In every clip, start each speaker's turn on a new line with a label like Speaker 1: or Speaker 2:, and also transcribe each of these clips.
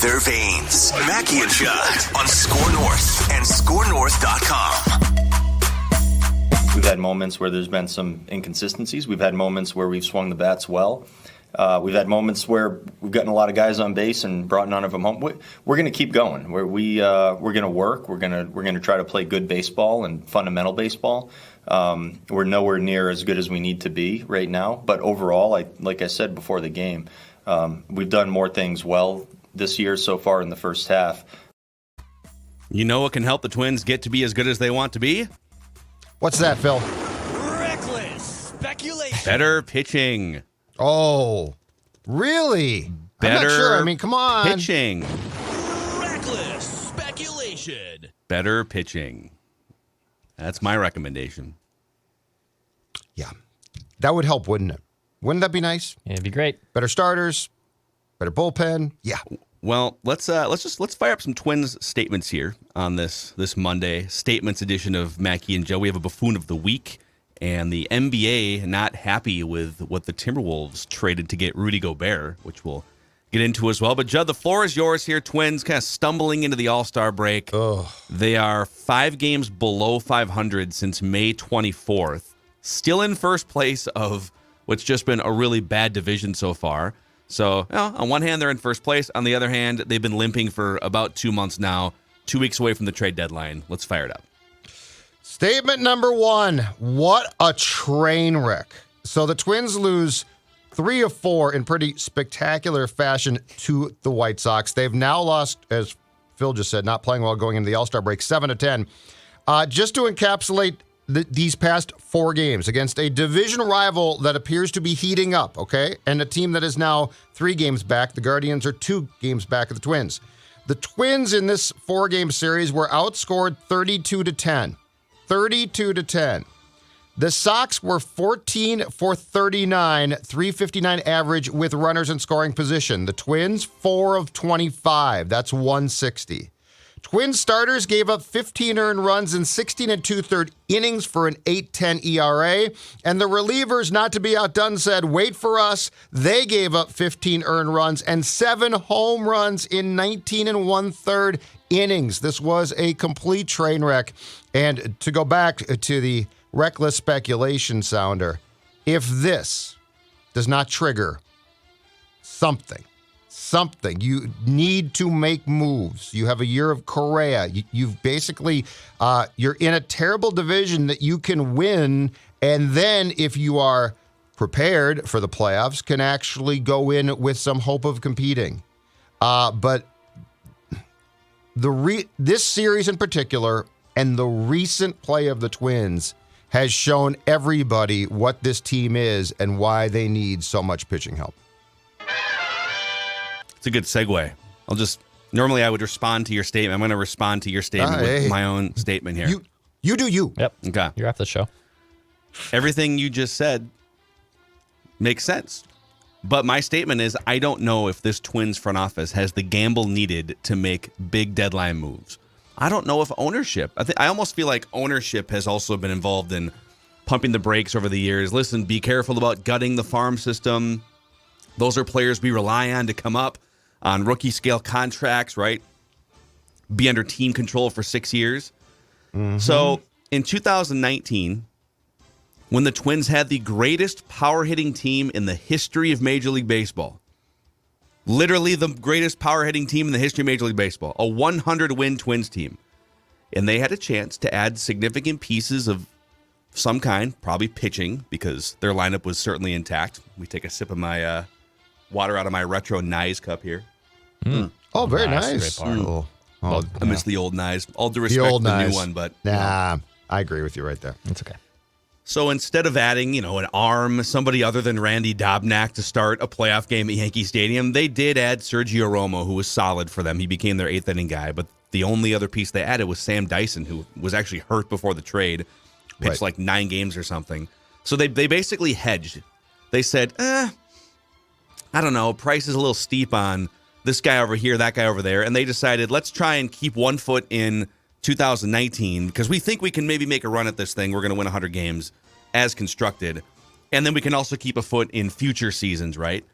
Speaker 1: their veins. Mackey and Judd on Score North and ScoreNorth.com.
Speaker 2: We've had moments where there's been some inconsistencies. We've had moments where we've swung the bats well. We've had moments where we've gotten a lot of guys on base and brought none of them home. We're going to keep going. We're going to work. We're going to try to play good baseball and fundamental baseball. We're nowhere near as good as we need to be right now. But overall, like I said before the game, we've done more things well this year so far in the first half.
Speaker 3: You know what can help the Twins get to be as good as they want to be?
Speaker 4: What's that, Phil?
Speaker 5: Reckless speculation.
Speaker 3: Better pitching.
Speaker 4: Oh, really?
Speaker 3: Better
Speaker 4: I'm not sure. I mean, come on.
Speaker 3: Pitching.
Speaker 5: Reckless speculation.
Speaker 3: Better pitching. That's my recommendation.
Speaker 4: Yeah. That would help, wouldn't it? Wouldn't that be nice?
Speaker 6: Yeah, it'd be great.
Speaker 4: Better starters, better bullpen. Yeah.
Speaker 3: Well, let's fire up some Twins statements here on this Monday statements edition of Mackey and Joe. We have a Buffoon of the week, and the NBA not happy with what the Timberwolves traded to get Rudy Gobert, which we'll get into as well. But Judd, the floor is yours here. Twins kind of stumbling into the All-Star break.
Speaker 4: Ugh.
Speaker 3: They are 5 games below 500 since May 24th, still in first place of what's just been a really bad division so far. So, on one hand, they're in first place. On the other hand, they've been limping for about 2 months now, 2 weeks away from the trade deadline. Let's fire it up.
Speaker 4: Statement number 1. What a train wreck. So the Twins lose 3 of 4 in pretty spectacular fashion to the White Sox. They've now lost, as Phil just said, not playing well going into the All-Star break, 7 of 10. Just to encapsulate these past 4 games against a division rival that appears to be heating up, okay? And a team that is now 3 games back. The Guardians are 2 games back of the Twins. The Twins in this 4-game series were outscored 32-10. 32-10. The Sox were 14 for 39, 359 average with runners in scoring position. The Twins, 4 of 25. That's 160. Twin starters gave up 15 earned runs in 16 and 2/3 innings for an 8.10 ERA. And the relievers, not to be outdone, said, wait for us. They gave up 15 earned runs and 7 home runs in 19 and 1/3 innings. This was a complete train wreck. And to go back to the reckless speculation sounder, if this does not trigger something, you need to make moves. You have a year of Correa. You've basically, you're in a terrible division that you can win. And then if you are prepared for the playoffs, can actually go in with some hope of competing. But this series in particular and the recent play of the Twins has shown everybody what this team is and why they need so much pitching help.
Speaker 3: It's a good segue. Normally I would respond to your statement. I'm going to respond to your statement with my own statement here.
Speaker 4: You do you.
Speaker 6: Yep.
Speaker 3: Okay.
Speaker 6: You're off the show.
Speaker 3: Everything you just said makes sense. But my statement is I don't know if this Twins front office has the gamble needed to make big deadline moves. I don't know if ownership. I almost feel like ownership has also been involved in pumping the brakes over the years. Listen, be careful about gutting the farm system. Those are players we rely on to come up on rookie scale contracts, right? Be under team control for 6 years. Mm-hmm. So in 2019, when the Twins had the greatest power hitting team in the history of Major League Baseball, literally the greatest power hitting team in the history of Major League Baseball, a 100-win Twins team, and they had a chance to add significant pieces of some kind, probably pitching, because their lineup was certainly intact. We take a sip of my water out of my retro Nyes cup here.
Speaker 4: Oh, very nice.
Speaker 3: I miss the old Nyes. All due respect to the new one, but
Speaker 4: nah, I agree with you right there.
Speaker 6: It's okay.
Speaker 3: So instead of adding, an arm, somebody other than Randy Dobnak to start a playoff game at Yankee Stadium, they did add Sergio Romo, who was solid for them. He became their 8th inning guy, but the only other piece they added was Sam Dyson, who was actually hurt before the trade, pitched like 9 games or something. So they basically hedged. They said, I don't know, price is a little steep on this guy over here, that guy over there. And they decided, let's try and keep one foot in 2019 because we think we can maybe make a run at this thing. We're going to win 100 games as constructed. And then we can also keep a foot in future seasons, right?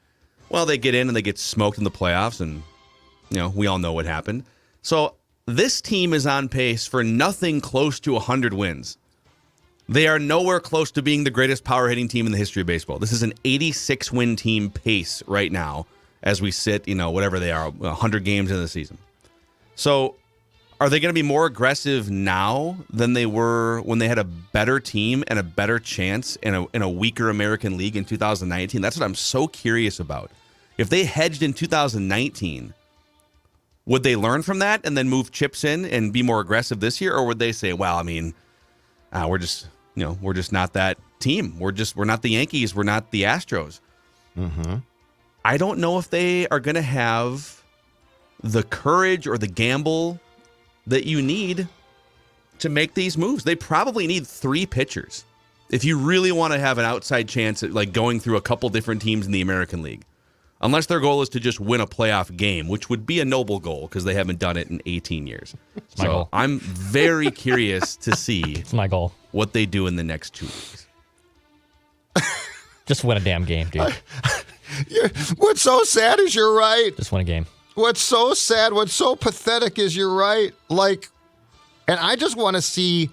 Speaker 3: Well, they get in and they get smoked in the playoffs. And we all know what happened. So this team is on pace for nothing close to 100 wins. They are nowhere close to being the greatest power hitting team in the history of baseball. This is an 86-win team pace right now as we sit, whatever they are, 100 games into the season. So are they going to be more aggressive now than they were when they had a better team and a better chance in a weaker American League in 2019? That's what I'm so curious about. If they hedged in 2019, would they learn from that and then move chips in and be more aggressive this year? Or would they say, well, we're just not that team. We're not the Yankees. We're not the Astros.
Speaker 4: Mm-hmm.
Speaker 3: I don't know if they are going to have the courage or the gamble that you need to make these moves. They probably need 3 pitchers if you really want to have an outside chance at like going through a couple different teams in the American League. Unless their goal is to just win a playoff game, which would be a noble goal because they haven't done it in 18 years.
Speaker 6: It's my goal.
Speaker 3: I'm very curious to see
Speaker 6: It's my goal.
Speaker 3: What they do in the next 2 weeks.
Speaker 6: Just win a damn game, dude.
Speaker 4: What's so sad is you're right.
Speaker 6: Just win a game.
Speaker 4: What's so sad, what's so pathetic is you're right. And I just want to see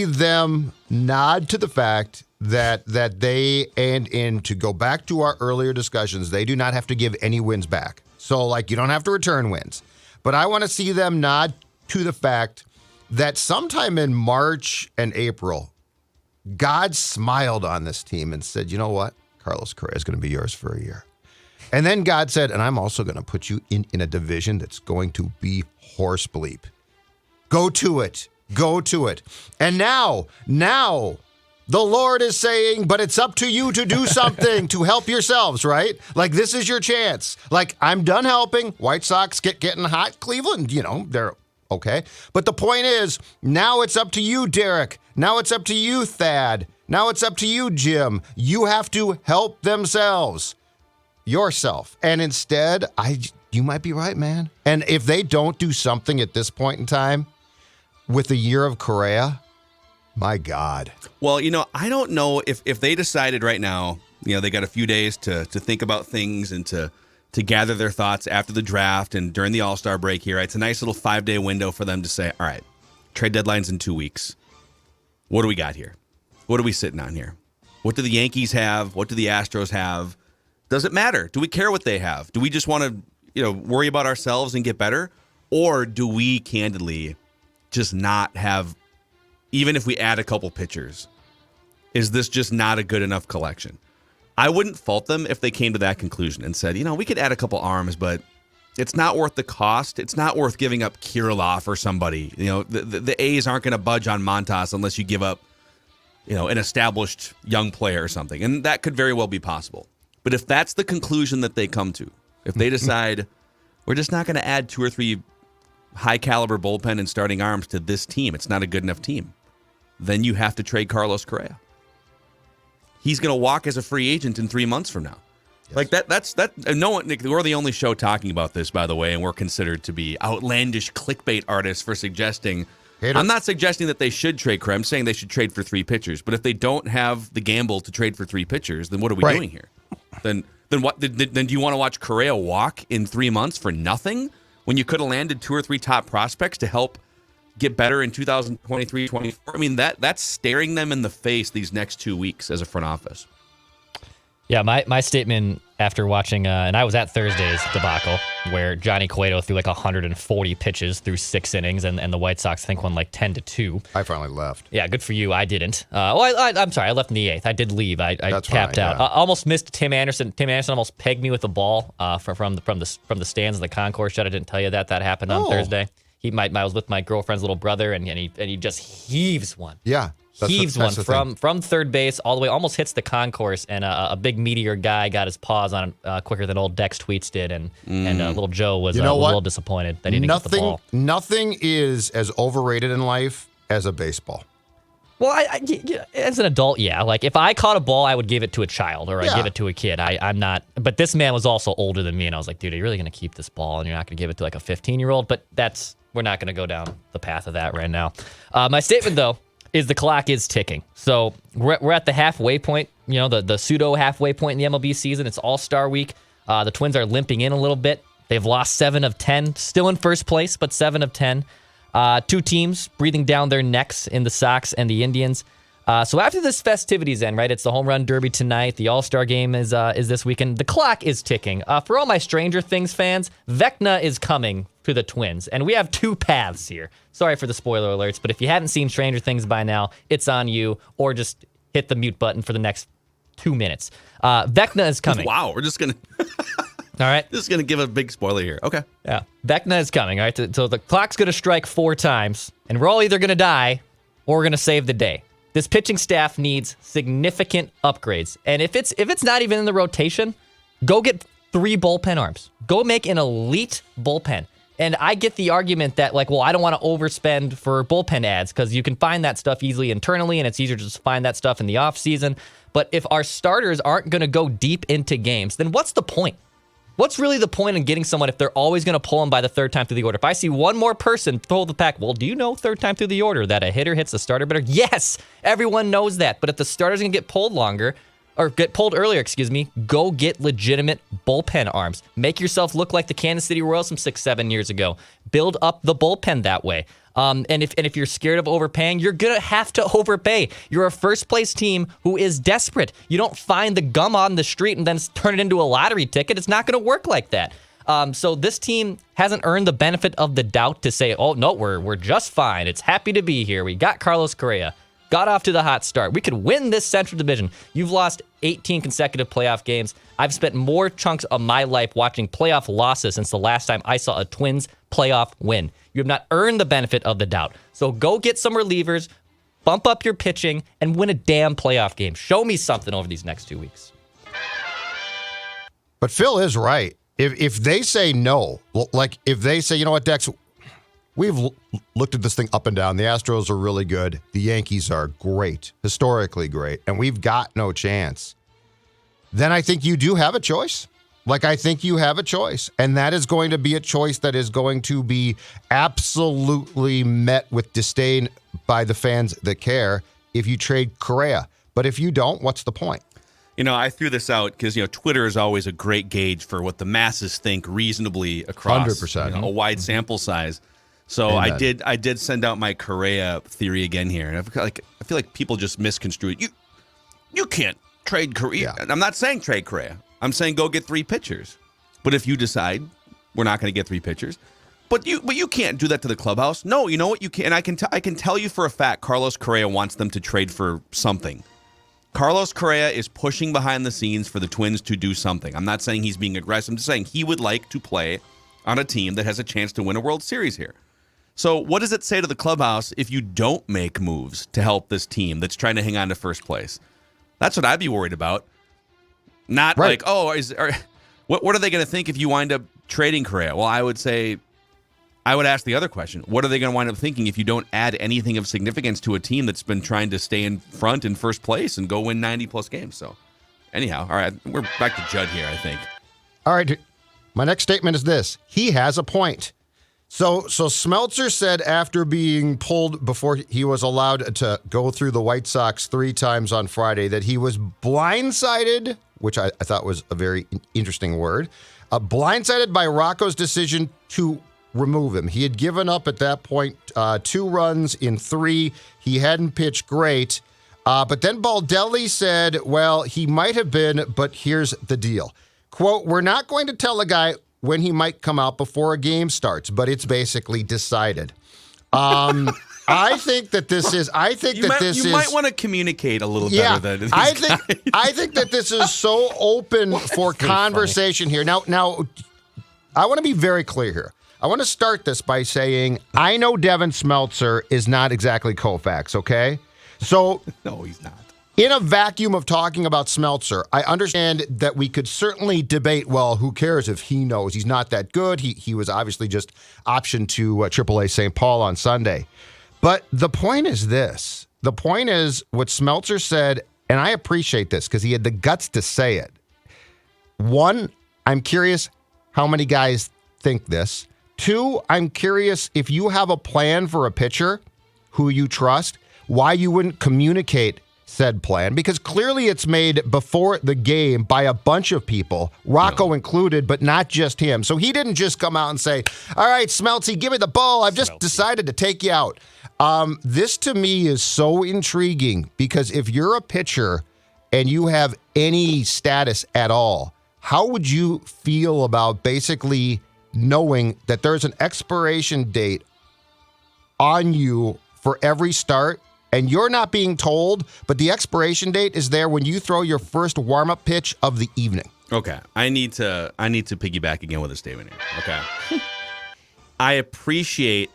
Speaker 4: them nod to the fact that they, and to go back to our earlier discussions, they do not have to give any wins back. So, you don't have to return wins. But I want to see them nod to the fact that sometime in March and April, God smiled on this team and said, you know what? Carlos Correa is going to be yours for a year. And then God said, and I'm also going to put you in a division that's going to be horse bleep. Go to it. Go to it. And now, the Lord is saying, but it's up to you to do something to help yourselves, right? This is your chance. I'm done helping. White Sox getting hot. Cleveland, they're okay. But the point is, now it's up to you, Derek. Now it's up to you, Thad. Now it's up to you, Jim. You have to help yourself. And instead, you might be right, man. And if they don't do something at this point in time with a year of Correa, my God.
Speaker 3: Well, I don't know if they decided right now, they got a few days to think about things and to gather their thoughts after the draft and during the All-Star break here. It's a nice little 5-day window for them to say, all right, trade deadline's in 2 weeks. What do we got here? What are we sitting on here? What do the Yankees have? What do the Astros have? Does it matter? Do we care what they have? Do we just want to, worry about ourselves and get better? Or do we candidly just not have, even if we add a couple pitchers, is this just not a good enough collection? I wouldn't fault them if they came to that conclusion and said, we could add a couple arms, but it's not worth the cost. It's not worth giving up Kirilloff or somebody. The A's aren't going to budge on Montas unless you give up, an established young player or something. And that could very well be possible. But if that's the conclusion that they come to, if they decide we're just not going to add 2 or 3 high-caliber bullpen and starting arms to this team, it's not a good enough team, then you have to trade Carlos Correa. He's going to walk as a free agent in 3 months from now. Yes. That's no one. We're the only show talking about this, by the way, and we're considered to be outlandish clickbait artists for suggesting. I'm not suggesting that they should trade Correa. I'm saying they should trade for 3 pitchers. But if they don't have the gamble to trade for 3 pitchers, then what are we doing here? Then what? Then do you want to watch Correa walk in 3 months for nothing when you could have landed 2 or 3 top prospects to help get better in 2023-24? That's staring them in the face these next 2 weeks as a front office.
Speaker 6: Yeah, my statement after watching, and I was at Thursday's debacle, where Johnny Cueto threw 140 pitches through 6 innings, and the White Sox, I think, won 10-2.
Speaker 4: I finally left.
Speaker 6: Yeah, good for you. I didn't. I'm sorry, I left in the 8th. I did leave. I tapped out. Yeah. I almost missed Tim Anderson. Tim Anderson almost pegged me with the ball from the stands of the concourse shed. I didn't tell you that. That happened on Thursday. I was with my girlfriend's little brother, and he just heaves one.
Speaker 4: Yeah.
Speaker 6: Heaves one from third base all the way, almost hits the concourse, and a big meteor guy got his paws on it quicker than old Dex Tweets did, and little Joe was a little disappointed that he didn't get the ball.
Speaker 4: Nothing is as overrated in life as a baseball.
Speaker 6: Well, I as an adult, yeah. If I caught a ball, I would give it to a child or I'd give it to a kid. I'm not. But this man was also older than me, and I was like, dude, are you really going to keep this ball? And you're not going to give it to a 15-year-old? But we're not going to go down the path of that right now. My statement, though, is the clock is ticking. So we're at the halfway point, the pseudo halfway point in the MLB season. It's All-Star week. The Twins are limping in a little bit They've lost 7 of 10, still in first place, but 7 of 10. 2 teams breathing down their necks in the Sox and the Indians. So after this festivities end, right? It's the home run derby tonight. The All-Star game is this weekend. The clock is ticking. For all my Stranger Things fans, Vecna is coming to the Twins, and we have 2 paths here. Sorry for the spoiler alerts, but if you hadn't seen Stranger Things by now, it's on you, or just hit the mute button for the next 2 minutes. Vecna is coming.
Speaker 3: Wow, we're just gonna.
Speaker 6: All right.
Speaker 3: This is gonna give a big spoiler here. Okay.
Speaker 6: Yeah, Vecna is coming. All right, so the clock's gonna strike 4 times, and we're all either gonna die or we're gonna save the day. This pitching staff needs significant upgrades. And if it's not even in the rotation, go get 3 bullpen arms. Go make an elite bullpen. And I get the argument that, like, well, I don't want to overspend for bullpen ads because you can find that stuff easily internally, and it's easier to just find that stuff in the offseason. But if our starters aren't going to go deep into games, then what's the point? What's really the point in getting someone if they're always going to pull them by the 3rd time through the order? If I see one more person pull the pack, well, do you know 3rd time through the order that a hitter hits the starter better? Yes, everyone knows that. But if the starter's going to get pulled longer, or get pulled earlier, go get legitimate bullpen arms. Make yourself look like the Kansas City Royals from 6-7 years ago. Build up the bullpen that way. And if you're scared of overpaying, you're going to have to overpay. You're a first-place team who is desperate. You don't find the gum on the street and then turn it into a lottery ticket. It's not going to work like that. So this team hasn't earned the benefit of the doubt to say, oh, no, we're just fine. It's happy to be here. We got Carlos Correa. Got off to the hot start. We could win this Central Division. You've lost 18 consecutive playoff games. I've spent more chunks of my life watching playoff losses since the last time I saw a Twins playoff win. You have not earned the benefit of the doubt. So go get some relievers, bump up your pitching, and win a damn playoff game. Show me something over these next 2 weeks.
Speaker 4: But Phil is right. If they say no, like if they say, you know what, Dex, we've looked at this thing up and down. The Astros are really good. The Yankees are great, historically great, and we've got no chance. Then I think you do have a choice. Like, I think you have a choice, and that is going to be a choice that is going to be absolutely met with disdain by the fans that care if you trade Correa. But if you don't, what's the point?
Speaker 3: You know, I threw this out because, Twitter is always a great gauge for what the masses think reasonably across
Speaker 4: 100%.
Speaker 3: A wide sample size. So
Speaker 4: Amen.
Speaker 3: I did send out my Correa theory again here, and I feel like people just misconstrue it. You can't trade Correa.
Speaker 4: Yeah.
Speaker 3: I'm not saying trade Correa. I'm saying go get 3 pitchers. But if you decide we're not going to get 3 pitchers, but you can't do that to the clubhouse. No, you know what, you can. I can tell you for a fact Carlos Correa wants them to trade for something. Carlos Correa is pushing behind the scenes for the Twins to do something. I'm not saying he's being aggressive. I'm just saying he would like to play on a team that has a chance to win a World Series here. So what does it say to the clubhouse if you don't make moves to help this team that's trying to hang on to first place? That's what I'd be worried about. Not
Speaker 4: right.
Speaker 3: Like, what are they going to think if you wind up trading Correa? Well, I would ask the other question. What are they going to wind up thinking if you don't add anything of significance to a team that's been trying to stay in front in first place and go win 90-plus games? So, anyhow, all right, we're back to Judd here, I think.
Speaker 4: All right, my next statement is this. He has a point. So Smeltzer said after being pulled before he was allowed to go through the White Sox 3 times on Friday that he was blindsided, which I thought was a very interesting word, blindsided by Rocco's decision to remove him. He had given up at that point 2 runs in 3. He hadn't pitched great. But then Baldelli said, well, he might have been, but here's the deal. Quote, we're not going to tell a guy when he might come out before a game starts, but it's basically decided. I think that this is. You
Speaker 3: might want to communicate a little better than these
Speaker 4: I think that this is so open for conversation here. Now, I want to be very clear here. I want to start this by saying I know Devin Smeltzer is not exactly Koufax. Okay, so
Speaker 3: no, he's not.
Speaker 4: In a vacuum of talking about Smeltzer, I understand that we could certainly debate, well, who cares if he knows? He's not that good. He was obviously just optioned to AAA St. Paul on Sunday. But the point is this. The point is what Smeltzer said, and I appreciate this because he had the guts to say it. 1, I'm curious how many guys think this. 2, I'm curious if you have a plan for a pitcher who you trust, why you wouldn't communicate said plan? Because clearly it's made before the game by a bunch of people, Rocco included, but not just him. So he didn't just come out and say, all right, Smeltzy, give me the ball. I've just decided to take you out. This to me is so intriguing because if you're a pitcher and you have any status at all, how would you feel about basically knowing that there's an expiration date on you for every start and you're not being told, but the expiration date is there when you throw your first warm-up pitch of the evening?
Speaker 3: Okay, I need to piggyback again with a statement here. Okay. I appreciate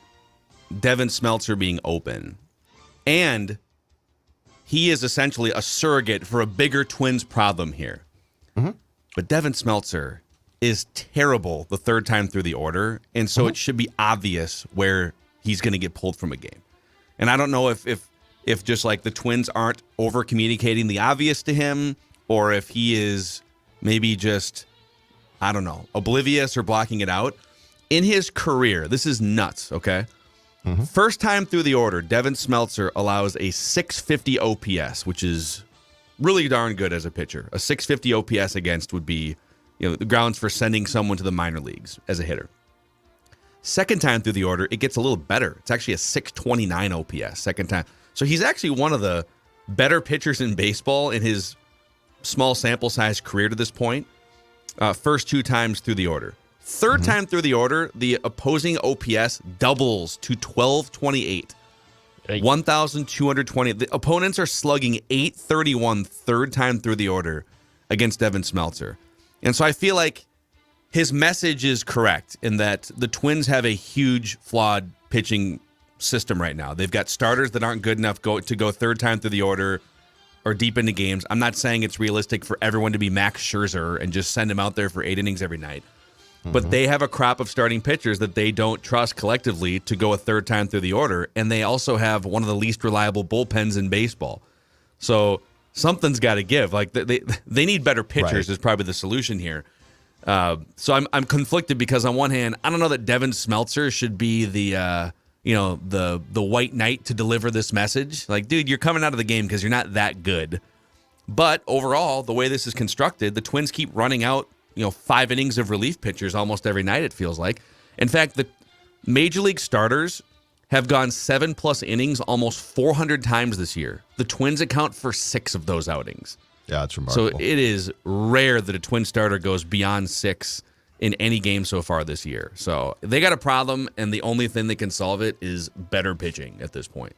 Speaker 3: Devin Smeltzer being open, and he is essentially a surrogate for a bigger Twins problem here. Mm-hmm. But Devin Smeltzer is terrible the third time through the order, and so it should be obvious where he's going to get pulled from a game. And I don't know if just like the Twins aren't over communicating the obvious to him, or if he is maybe just, I don't know, oblivious or blocking it out. In his career, this is nuts, okay? Mm-hmm. First time through the order, Devin Smeltzer allows a 650 OPS, which is really darn good as a pitcher. A 650 OPS against would be, the grounds for sending someone to the minor leagues as a hitter. Second time through the order, it gets a little better. It's actually a 629 OPS second time. So he's actually one of the better pitchers in baseball in his small sample size career to this point. First two times through the order. Third time through the order, the opposing OPS doubles to 1228. 1,220. The opponents are slugging 831 third time through the order against Devin Smeltzer. And so I feel like his message is correct in that the Twins have a huge flawed pitching system right now. They've got starters that aren't good enough to go third time through the order or deep into games. I'm not saying it's realistic for everyone to be Max Scherzer and just send him out there for 8 innings every night. But they have a crop of starting pitchers that they don't trust collectively to go a third time through the order, and they also have one of the least reliable bullpens in baseball. So something's got to give. Like they need better pitchers is probably the solution here. So I'm conflicted because on one hand, I don't know that Devin Smeltzer should be the white knight to deliver this message. Like, dude, you're coming out of the game because you're not that good. But overall, the way this is constructed, the Twins keep running out 5 innings of relief pitchers almost every night, it feels like. In fact, the major league starters have gone 7+ innings almost 400 times this year. The Twins account for 6 of those outings.
Speaker 4: Yeah, it's remarkable.
Speaker 3: So it is rare that a Twin starter goes beyond 6 in any game so far this year. So they got a problem, and the only thing that can solve it is better pitching at this point.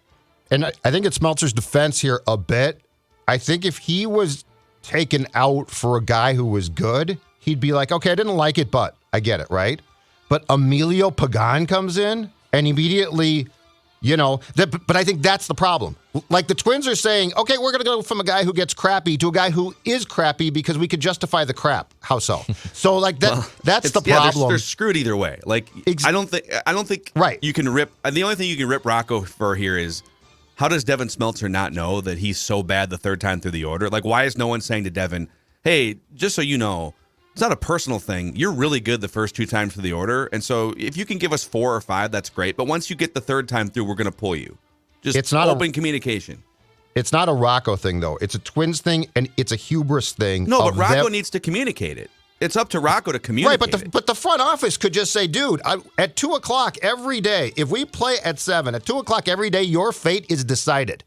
Speaker 4: And I think it's Smeltzer's defense here a bit. I think if he was taken out for a guy who was good, he'd be like, okay, I didn't like it, but I get it, right? But Emilio Pagan comes in and immediately, but I think that's the problem. Like the Twins are saying, okay, we're going to go from a guy who gets crappy to a guy who is crappy because we could justify the crap. How so? So like that's the problem.
Speaker 3: They're screwed either way. Like I don't think
Speaker 4: right.
Speaker 3: You can rip. The only thing you can rip Rocco for here is how does Devin Smeltzer not know that he's so bad the third time through the order? Like why is no one saying to Devin, hey, just so you know, it's not a personal thing. You're really good the first 2 times through the order. And so if you can give us 4 or 5, that's great. But once you get the third time through, we're going to pull you. It's not open communication.
Speaker 4: It's not a Rocco thing, though. It's a Twins thing, and it's a hubris thing.
Speaker 3: No, but Rocco needs to communicate it. It's up to Rocco to communicate
Speaker 4: it. But the front office could just say, dude, at 2 o'clock every day, if we play at 7, at 2 o'clock every day, your fate is decided.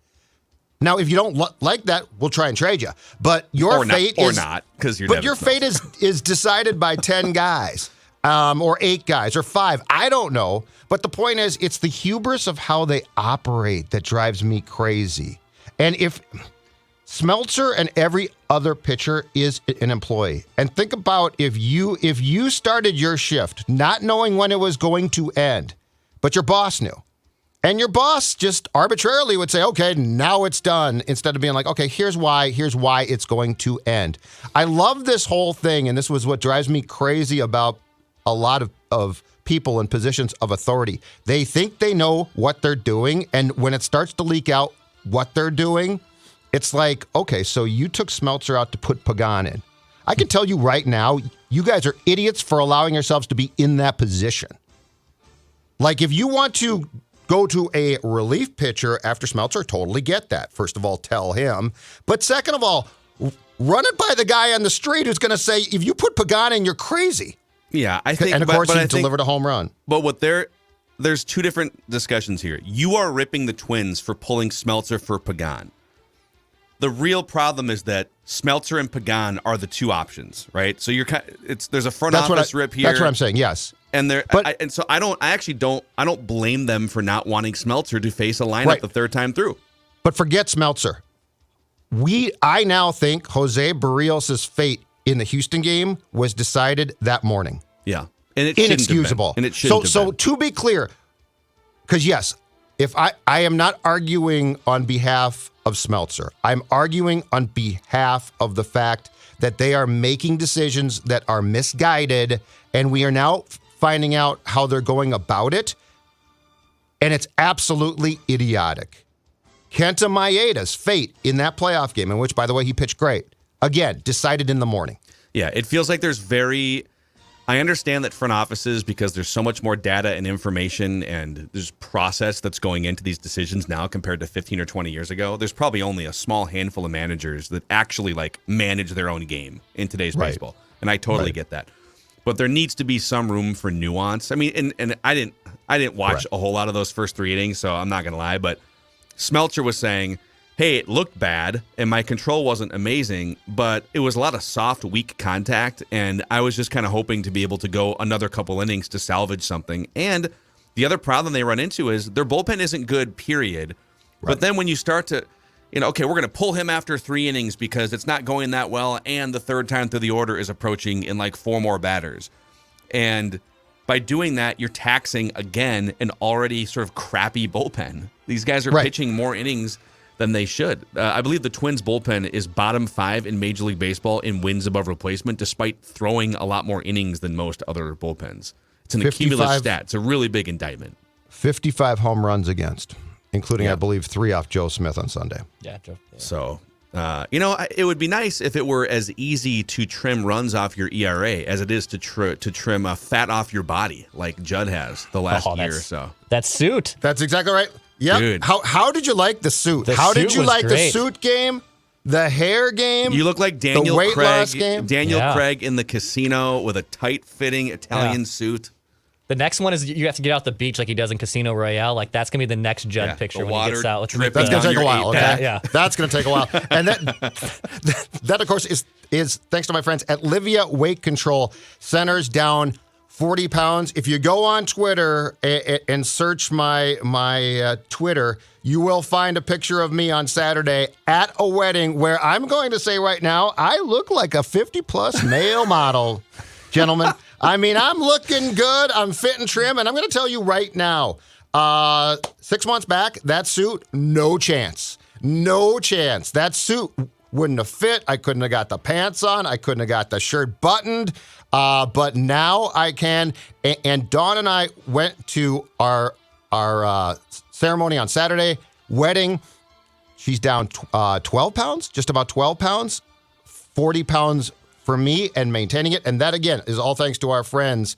Speaker 4: Now, if you don't like that, we'll try and trade you. But your fate is decided by 10 guys, or 8 guys, or 5. I don't know. But the point is, it's the hubris of how they operate that drives me crazy. And if Smeltzer and every other pitcher is an employee, and think about if you started your shift not knowing when it was going to end, but your boss knew. And your boss just arbitrarily would say, okay, now it's done, instead of being like, okay, here's why it's going to end. I love this whole thing, and this was what drives me crazy about a lot of people in positions of authority. They think they know what they're doing, and when it starts to leak out what they're doing, it's like, okay, so you took Smeltzer out to put Pagan in. I can tell you right now, you guys are idiots for allowing yourselves to be in that position. Like, if you want to go to a relief pitcher after Smeltzer, totally get that. First of all, tell him. But second of all, run it by the guy on the street who's going to say, if you put Pagan in, you're crazy.
Speaker 3: Yeah, I think.
Speaker 4: And of course, he delivered a home run.
Speaker 3: But there's two different discussions here. You are ripping the Twins for pulling Smeltzer for Pagan. The real problem is that Smeltzer and Pagan are the two options, right? So there's a front office rip here.
Speaker 4: That's what I'm saying. Yes.
Speaker 3: And so I don't blame them for not wanting Smeltzer to face a lineup the third time through.
Speaker 4: But forget Smeltzer. I now think Jose Barrios' fate in the Houston game was decided that morning.
Speaker 3: Yeah. And it
Speaker 4: inexcusable.
Speaker 3: And it shouldn't have been.
Speaker 4: To be clear, because yes, if I am not arguing on behalf of Smeltzer, I'm arguing on behalf of the fact that they are making decisions that are misguided, and we are now finding out how they're going about it, and it's absolutely idiotic. Kenta Maeda's fate in that playoff game, in which, by the way, he pitched great, again, decided in the morning.
Speaker 3: Yeah, it feels like I understand that front offices, because there's so much more data and information and there's process that's going into these decisions now compared to 15 or 20 years ago. There's probably only a small handful of managers that actually manage their own game in today's baseball. And I totally get that. But there needs to be some room for nuance. I mean, and I didn't watch a whole lot of those first 3 innings, so I'm not going to lie, but Smeltzer was saying, hey, it looked bad, and my control wasn't amazing, but it was a lot of soft, weak contact, and I was just kind of hoping to be able to go another couple innings to salvage something. And the other problem they run into is their bullpen isn't good, period. Right. But then when you start to, okay, we're going to pull him after 3 innings because it's not going that well, and the third time through the order is approaching in 4 more batters. And by doing that, you're taxing, again, an already sort of crappy bullpen. These guys are pitching more innings than they should. I believe the Twins bullpen is bottom 5 in Major League Baseball in wins above replacement, despite throwing a lot more innings than most other bullpens. It's an accumulative stat. It's a really big indictment.
Speaker 4: 55 home runs against, including, I believe, 3 off Joe Smith on Sunday.
Speaker 6: Yeah, Joe. Yeah.
Speaker 3: So, it would be nice if it were as easy to trim runs off your ERA as it is to trim fat off your body, like Judd has the last year or so.
Speaker 6: That suit.
Speaker 4: That's exactly right. Yeah.
Speaker 3: Dude.
Speaker 4: How did you like the suit? How did you like the suit game? The hair game?
Speaker 3: You look like Daniel
Speaker 4: the weight
Speaker 3: Craig.
Speaker 4: Loss game?
Speaker 3: Daniel Craig in the casino with a tight-fitting Italian suit.
Speaker 6: The next one is you have to get out the beach like he does in Casino Royale. That's going to be the next Judd picture when he gets out.
Speaker 3: That's
Speaker 4: going to take a while, okay?
Speaker 6: Yeah.
Speaker 4: That's going to take a while. And that, of course, is thanks to my friends at Livia Weight Control. Centers down 40 pounds. If you go on Twitter and search my Twitter, you will find a picture of me on Saturday at a wedding where I'm going to say right now, I look like a 50-plus male model, gentlemen. I mean, I'm looking good. I'm fit and trim. And I'm going to tell you right now, 6 months back, that suit, no chance. No chance. That suit wouldn't have fit. I couldn't have got the pants on. I couldn't have got the shirt buttoned. But now I can. And Dawn and I went to our ceremony on Saturday, wedding. She's down 12 pounds, just about 12 pounds, 40 pounds for me and maintaining it. And that, again, is all thanks to our friends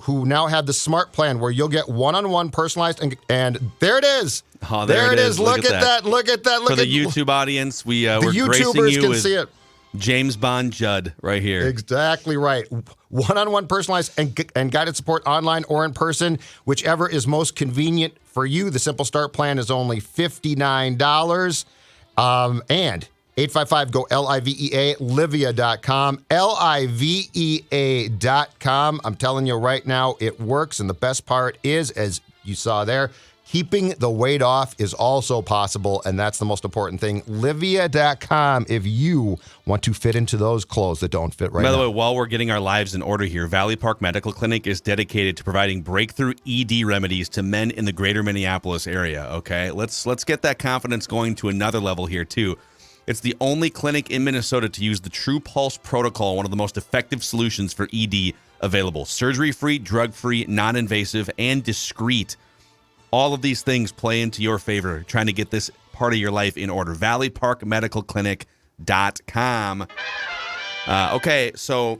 Speaker 4: who now have the smart plan where you'll get one-on-one personalized. And there it is.
Speaker 3: Oh, there it is.
Speaker 4: Look at that. Look at that.
Speaker 3: For the YouTube audience, we're
Speaker 4: YouTubers
Speaker 3: gracing you
Speaker 4: can
Speaker 3: with
Speaker 4: see it.
Speaker 3: James Bond Judd right here.
Speaker 4: Exactly right. One-on-one personalized and guided support online or in person, whichever is most convenient for you. The Simple Start plan is only $59. And 855-GO-LIVEA, Livia.com, LIVEA.com. I'm telling you right now, it works. And the best part is, as you saw there, keeping the weight off is also possible, and that's the most important thing. Livia.com if you want to fit into those clothes that don't fit right now.
Speaker 3: By the way, while we're getting our lives in order here, Valley Park Medical Clinic is dedicated to providing breakthrough ED remedies to men in the greater Minneapolis area, okay? Let's get that confidence going to another level here, too. It's the only clinic in Minnesota to use the True Pulse protocol, one of the most effective solutions for ED available. Surgery-free, drug-free, non-invasive, and discreet. All of these things play into your favor, trying to get this part of your life in order. ValleyParkMedicalClinic.com. Okay, so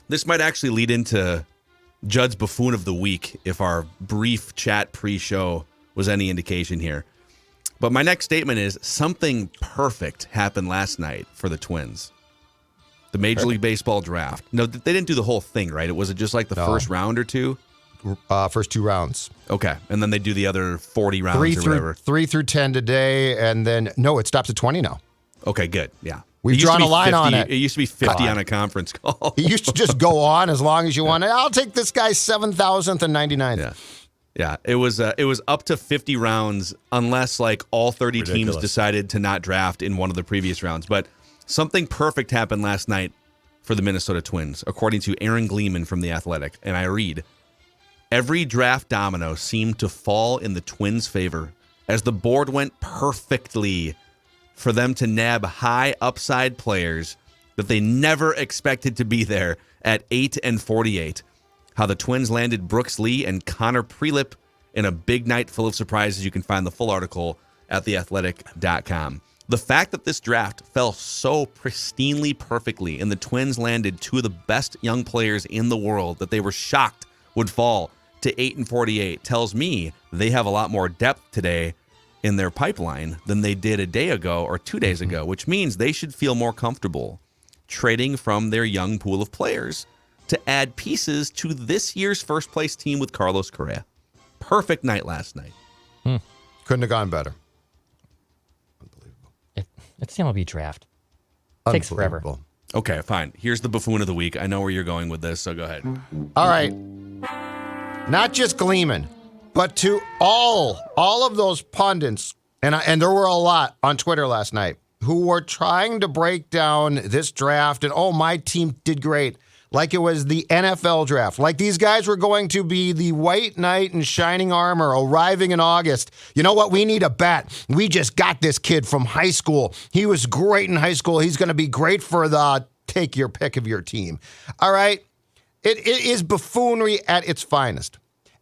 Speaker 3: this might actually lead into Judd's Buffoon of the Week if our brief chat pre-show was any indication here. But my next statement is something perfect happened last night for the Twins. The Major League Baseball draft. No, they didn't do the whole thing, right? Was it just like the first round or two?
Speaker 4: First 2 rounds.
Speaker 3: Okay. And then they do the other 40 rounds or whatever.
Speaker 4: 3 through 10 today, and then, no, it stops at 20 now.
Speaker 3: Okay, good. Yeah.
Speaker 4: We've drawn a line on it.
Speaker 3: It used to be 50 on a conference call.
Speaker 4: It used to just go on as long as you want. I'll take this guy 7,000th and 99th.
Speaker 3: Yeah. Yeah, it was up to 50 rounds unless like all 30 teams decided to not draft in one of the previous rounds. But something perfect happened last night for the Minnesota Twins, according to Aaron Gleeman from The Athletic. And I read, every draft domino seemed to fall in the Twins' favor as the board went perfectly for them to nab high upside players that they never expected to be there at 8 and 48. How the Twins landed Brooks Lee and Connor Prelip in a big night full of surprises. You can find the full article at theathletic.com. The fact that this draft fell so pristinely perfectly and the Twins landed 2 of the best young players in the world that they were shocked would fall to 8 and 48 tells me they have a lot more depth today in their pipeline than they did a day ago or 2 days ago, which means they should feel more comfortable trading from their young pool of players to add pieces to this year's first place team with Carlos Correa. Perfect night last night.
Speaker 4: Couldn't have gone better. Unbelievable.
Speaker 6: It's the MLB draft. It takes forever.
Speaker 3: Okay, fine. Here's the buffoon of the week. I know where you're going with this, so go ahead.
Speaker 4: All right. Not just Gleeman, but to all of those pundits, and there were a lot on Twitter last night, who were trying to break down this draft and, oh, my team did great. Like it was the NFL draft. Like these guys were going to be the white knight in shining armor arriving in August. You know what? We need a bat. We just got this kid from high school. He was great in high school. He's going to be great for the take your pick of your team. All right? It is buffoonery at its finest.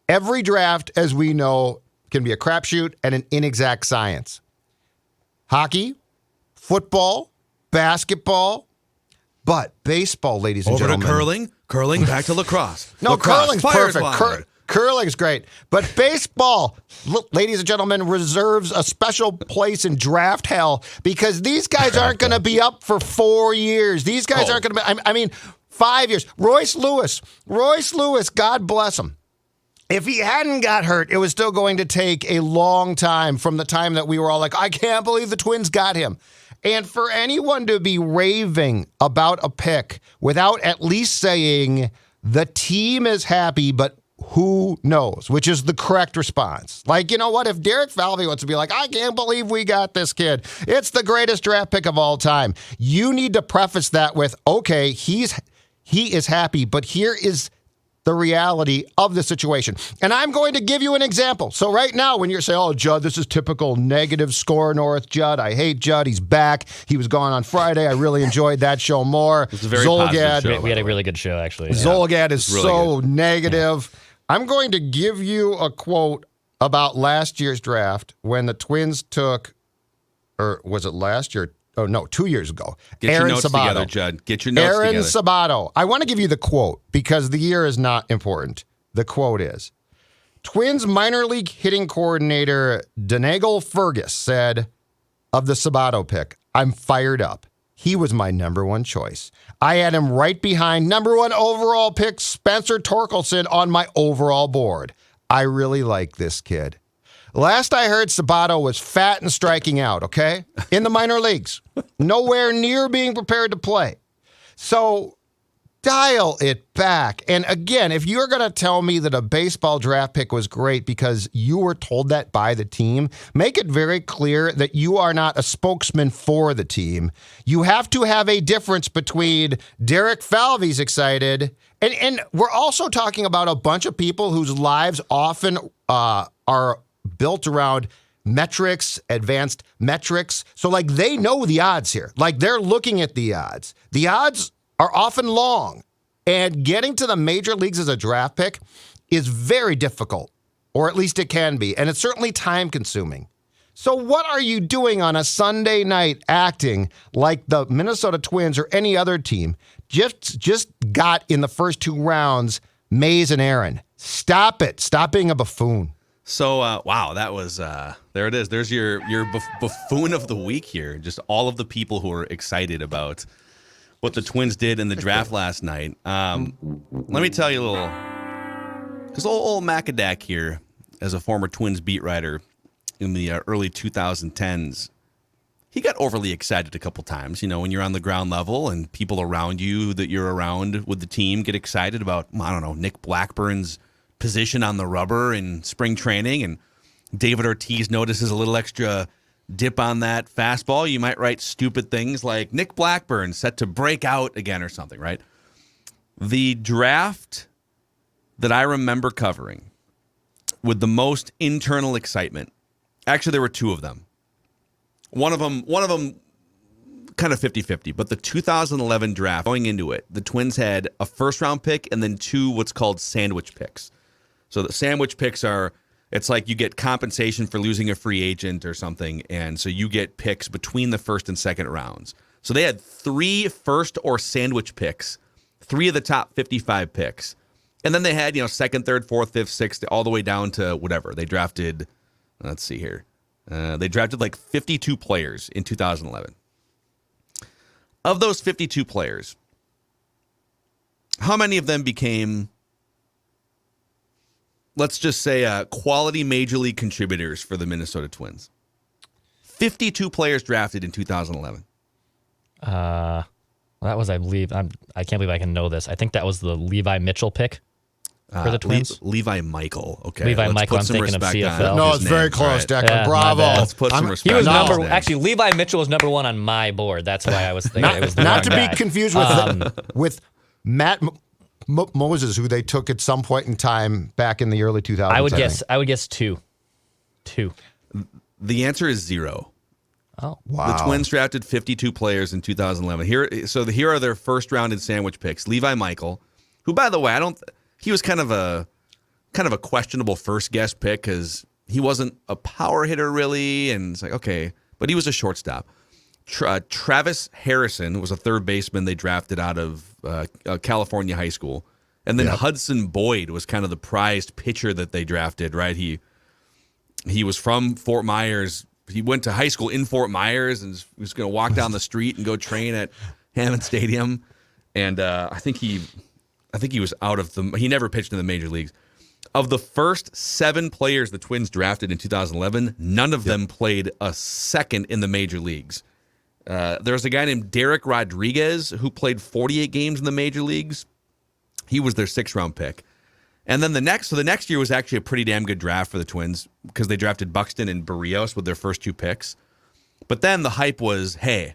Speaker 4: Every draft, as we know, can be a crapshoot and an inexact science. Hockey, football, basketball, but baseball, ladies and gentlemen.
Speaker 3: Over to curling, back to lacrosse.
Speaker 4: No,
Speaker 3: lacrosse,
Speaker 4: curling's perfect. Curling's great. But baseball, look, ladies and gentlemen, reserves a special place in draft hell because these guys aren't going to be up for 4 years. These guys aren't going to be, 5 years. Royce Lewis, God bless him. If he hadn't got hurt, it was still going to take a long time from the time that we were all like, I can't believe the Twins got him. And for anyone to be raving about a pick without at least saying the team is happy, but who knows, which is the correct response. Like, you know what? If Derek Falvey wants to be like, I can't believe we got this kid. It's the greatest draft pick of all time. You need to preface that with, okay, he is happy, but here is the reality of the situation. And I'm going to give you an example. So right now, when you're saying, oh, Judd, this is typical negative Score North Judd. I hate Judd. He's back. He was gone on Friday. I really enjoyed that show more.
Speaker 3: It's a very positive show.
Speaker 6: We had a really good show, actually.
Speaker 4: Zolgad is really so good. Negative. Yeah. I'm going to give you a quote about last year's draft when the Twins took, or was it last year? Oh, no, 2 years ago.
Speaker 3: Get
Speaker 4: Aaron
Speaker 3: your notes
Speaker 4: Sabato.
Speaker 3: together, Judd. Get your notes together.
Speaker 4: Aaron Sabato. I want to give you the quote because the year is not important. The quote is, Twins minor league hitting coordinator Donegal Fergus said of the Sabato pick, I'm fired up. He was my number one choice. I had him right behind number one overall pick Spencer Torkelson on my overall board. I really like this kid. Last I heard, Sabato was fat and striking out, okay? In the minor leagues. Nowhere near being prepared to play. So dial it back. And again, if you're going to tell me that a baseball draft pick was great because you were told that by the team, make it very clear that you are not a spokesman for the team. You have to have a difference between Derek Falvey's excited, and we're also talking about a bunch of people whose lives often are built around metrics, advanced metrics. So like they know the odds here. Like they're looking at the odds. The odds are often long, and getting to the major leagues as a draft pick is very difficult, or at least it can be. And it's certainly time consuming. So what are you doing on a Sunday night acting like the Minnesota Twins or any other team just got in the first 2 rounds, Mays and Aaron? Stop it. Stop being a buffoon.
Speaker 3: So, wow, that was, there it is. There's your buffoon of the week here. Just all of the people who are excited about what the Twins did in the draft last night. Let me tell you a little, because old Macadac here, as a former Twins beat writer in the early 2010s, he got overly excited a couple times. You know, when you're on the ground level and people around you that you're around with the team get excited about, I don't know, Nick Blackburn's position on the rubber in spring training, and David Ortiz notices a little extra dip on that fastball. You might write stupid things like Nick Blackburn set to break out again or something, right? The draft that I remember covering with the most internal excitement, actually there were two of them. One of them kind of 50-50, but the 2011 draft, going into it, the Twins had a first-round pick and then two what's called sandwich picks. So the sandwich picks are, it's like you get compensation for losing a free agent or something, and so you get picks between the first and second rounds. So they had 3 first or sandwich picks, 3 of the top 55 picks. And then they had, second, third, fourth, fifth, sixth, all the way down to whatever. They drafted, let's see here. They drafted like 52 players in 2011. Of those 52 players, how many of them became, let's just say, quality major league contributors for the Minnesota Twins? 52 players drafted in 2011.
Speaker 6: That was, I believe, I can't believe I can know this. I think that was the Levi Mitchell pick for the Twins.
Speaker 3: Levi Michael. Okay.
Speaker 6: Levi Michael, I'm thinking of CFL.
Speaker 4: No, it's very close, Declan.
Speaker 6: Yeah,
Speaker 4: Bravo.
Speaker 3: Let's put some respect.
Speaker 6: He was
Speaker 3: on
Speaker 6: actually, Levi Mitchell was number 1 on my board. That's why I was thinking it was the
Speaker 4: not
Speaker 6: wrong
Speaker 4: to
Speaker 6: guy.
Speaker 4: be confused with Matt Moses, who they took at some point in time back in the early 2000s.
Speaker 6: I would guess 2.
Speaker 3: The answer is 0.
Speaker 6: Oh,
Speaker 4: wow.
Speaker 3: The Twins drafted 52 players in 2011. Here are their first rounded sandwich picks. Levi Michael, who, by the way, he was kind of a questionable first guess pick because he wasn't a power hitter really, and it's like, okay, but he was a shortstop. Travis Harrison was a third baseman they drafted out of California high school, and then Hudson Boyd was kind of the prized pitcher that they drafted. Right, he was from Fort Myers. He went to high school in Fort Myers and was going to walk down the street and go train at Hammond Stadium. And I think he was out of he never pitched in the major leagues. Of the first 7 players the Twins drafted in 2011, none of them played a second in the major leagues. There was a guy named Derek Rodriguez who played 48 games in the major leagues. He was their 6th-round pick. And then the next year was actually a pretty damn good draft for the Twins because they drafted Buxton and Barrios with their first 2 picks. But then the hype was, hey,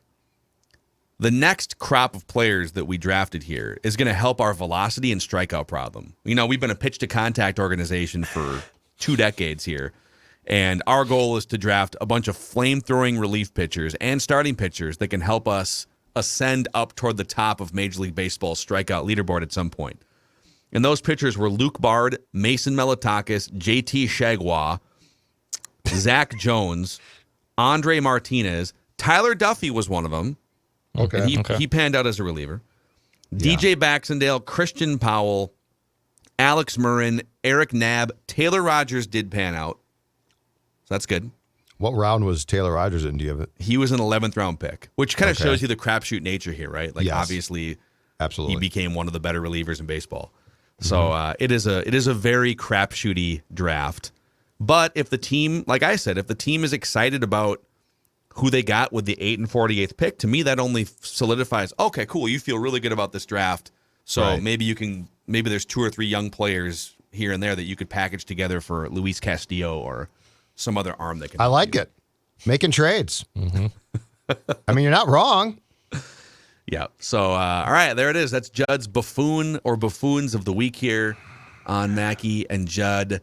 Speaker 3: the next crop of players that we drafted here is going to help our velocity and strikeout problem. We've been a pitch-to-contact organization for 2 decades here, and our goal is to draft a bunch of flame-throwing relief pitchers and starting pitchers that can help us ascend up toward the top of Major League Baseball's strikeout leaderboard at some point. And those pitchers were Luke Bard, Mason Melitakis, JT Shagwa, Zach Jones, Andre Martinez. Tyler Duffy was one of them.
Speaker 4: Okay.
Speaker 3: And he panned out as a reliever. DJ Baxendale, Christian Powell, Alex Murrin, Eric Knabb, Taylor Rogers did pan out. So that's good.
Speaker 4: What round was Taylor Rogers in? Do you have it?
Speaker 3: He was an 11th round pick, which kind of shows you the crapshoot nature here, right? Like, obviously,
Speaker 4: absolutely,
Speaker 3: he became one of the better relievers in baseball. So it is a very crapshooty draft. But if the team, like I said, if the team is excited about who they got with the 8th and 48th pick, to me that only solidifies, okay, cool, you feel really good about this draft. So maybe there's 2 or 3 young players here and there that you could package together for Luis Castillo or some other arm that can.
Speaker 4: I like it. Making trades. I mean, you're not wrong.
Speaker 3: Yeah. So, all right, there it is. That's Judd's buffoon or buffoons of the week here on Mackey and Judd.